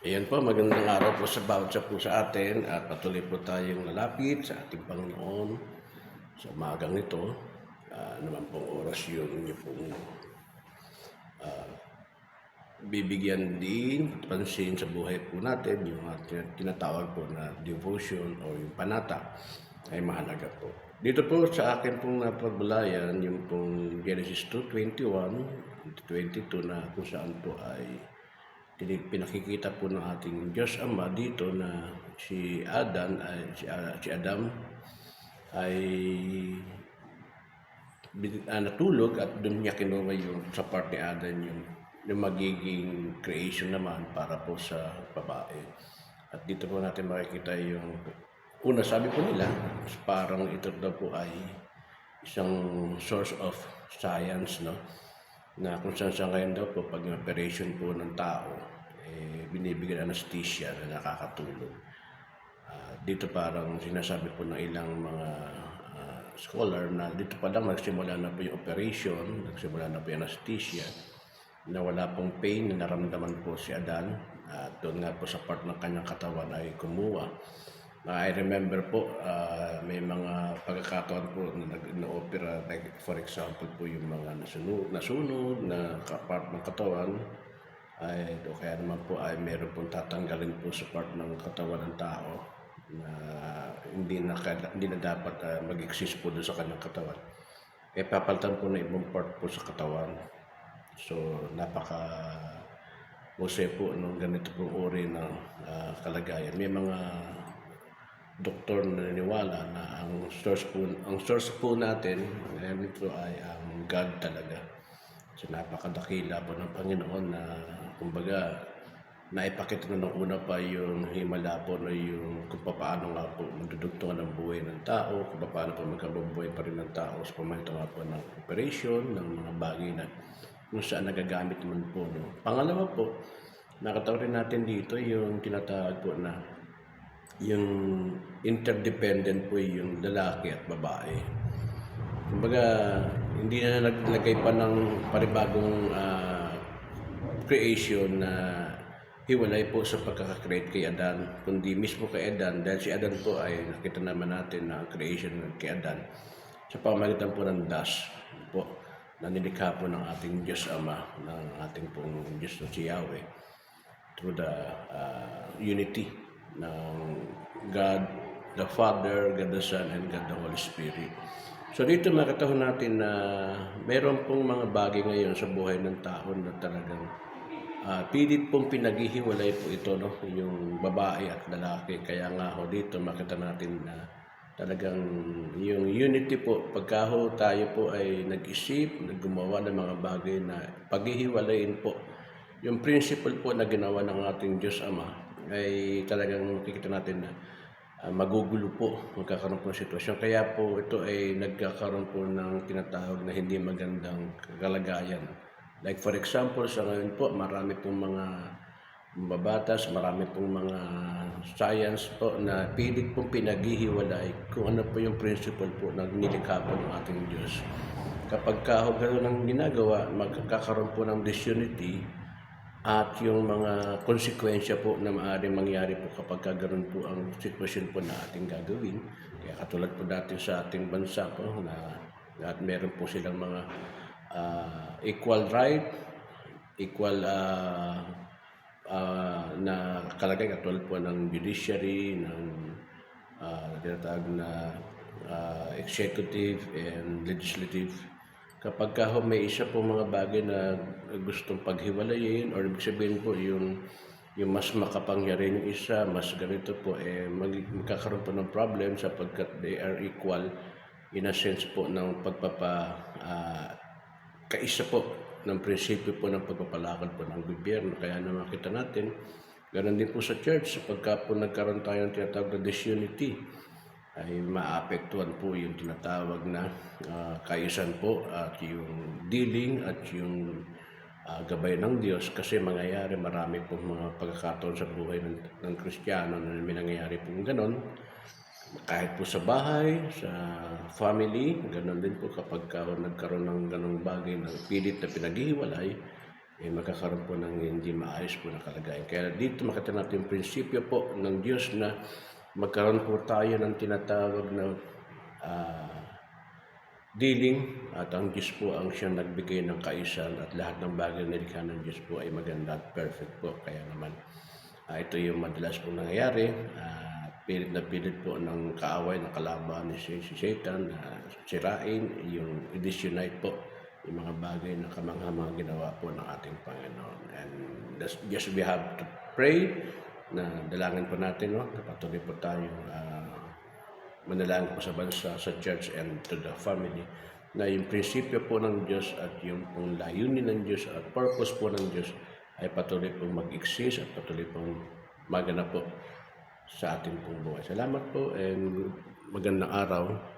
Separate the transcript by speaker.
Speaker 1: Ayan po, magandang araw po sa bawat isa po sa atin at patuloy po tayong lalapit sa ating Panginoon sa umagang ito. Naman pong oras yung inyo pong bibigyan din pansin sa buhay po natin, yung ating tinatawag po na devotion o yung panata ay mahalaga po. Dito po sa akin pong napagbulayan, yung pong Genesis 2:21, 22 na kung saan po ay pinakikita po ng ating Diyos Ama dito na si Adam ay natulog at doon niya kinuha yung sa part ni Adam yung magiging creation naman para po sa babae. At dito po natin makikita yung una, sabi po nila parang ito daw po ay isang source of science, no? Na kung saan sa ngayon daw po pag operation po ng tao, binibigyan anesthesia na nakakatulong. Dito parang sinasabi po ng ilang mga scholar na dito pa lang nagsimula na po yung operation, nagsimula na po yung anesthesia, na wala pong pain na naramdaman po si Adan. Doon nga po sa part ng kanyang katawan ay kumuha. I remember po, may mga pagkakataon po na opera, like for example po yung mga nasunog na part ng katawan, o kaya naman po ay meron pong tatanggalin po sa part ng katawan ng tao na hindi na dapat mag-exist po doon sa kanyang katawan. Papalitan po na ibang part po sa katawan. So, husay po ng ganito pong uri ng kalagayan. May mga doktor na naniniwala na ang source po natin ito ay ang God talaga. So napakadakila po ng Panginoon na kumbaga naipakita na nung una pa yung himala po na yung kung paano nga po magdudugtungan ng buhay ng tao, kung paano po magkabubuhay pa rin ng tao sa pamamagitan nga po ng operation, ng mga bagay na kung saan nagagamit naman po. No? Pangalawa po, nakatawa rin natin dito yung tinatawag po na yung interdependent po yung lalaki at babae. Kumbaga, hindi na naglagay pa ng panibagong creation na hiwalay po sa pagkakakreate kay Adan, kundi mismo kay Adan, dahil si Adan po ay nakita naman natin na creation kay Adan sa pamamagitan po ng dust po na nilikha po ng ating Diyos Ama, ng ating pong Diyos na si Yahweh, through the unity ng God the Father, God the Son, and God the Holy Spirit. So dito makita natin na mayroon pong mga bagay ngayon sa buhay ng tao na talagang pilit pong pinaghihiwalay po ito, no? Yung babae at lalaki. Kaya nga ho dito makita natin na talagang yung unity po, pagka ho tayo po ay nag-isip, naggumawa ng mga bagay na paghihiwalayin po, yung principle po na ginawa ng ating Diyos Ama ay talagang makikita natin na magugulo po, magkakaroon po ng sitwasyon. Kaya po ito ay nagkakaroon po ng tinatawag na hindi magandang kalagayan. Like for example, sa ngayon po, marami pong mga mababatas, marami pong mga science po na pilit pong pinaghihiwalay kung ano po yung principle po na nilikha po ng ating Diyos. Kapag gano'n ang ginagawa, magkakaroon po ng disunity at yung mga konsekwensya po na maaaring mangyari po kapag gano'n po ang sitwasyon po na ating gagawin. Kaya katulad po dati sa ating bansa po na at meron po silang mga equal right, equal na kalagay katulad po ng judiciary, ng tinatawag na executive and legislative. Kapag may isa po mga bagay na gustong paghiwalayin or ibig sabihin po yung mas makapangyarihan yung isa, mas ganito po, magkakaroon po ng problem sapagkat they are equal in a sense po ng kaisa po ng prinsipyo po ng pagpapalakad po ng gobyerno. Kaya na makita natin, ganoon din po sa church, pagka po nagkaroon tayo ng tinatawag na disunity, ay maapektuhan po yung tinatawag na kaisan po at yung dealing at yung gabay ng Diyos, kasi mangyayari marami pong mga pagkakataon sa buhay ng Kristiyano na may nangyayari pong ganon. Kahit po sa bahay, sa family, ganon din po kapag nagkaroon ng ganong bagay na pilit na pinaghihiwalay, magkakaroon po ng hindi maayos po na kalagayan. Kaya dito makita natin yung prinsipyo po ng Diyos na magkaroon po tayo ng tinatawag na dealing, at ang Diyos po ang siyang nagbigay ng kaisan at lahat ng bagay na nilikha ng Diyos po ay maganda at perfect po. Kaya naman ito yung madalas po nangyayari. Pilit na pilit po ng kaaway, ng kalaban ni si Satan na sirain, yung i-disunite po yung mga bagay na kamangha-mga ginawa po ng ating Panginoon. And just we have to pray na dalangin po natin, no? Patuloy po tayo manalangin po sa bansa, sa church, and to the family na yung prinsipyo po ng Diyos at yung pong layunin ng Diyos at purpose po ng Diyos ay patuloy pong mag-exist at patuloy pong maganap po sa ating pong buhay. Salamat po and magandang araw.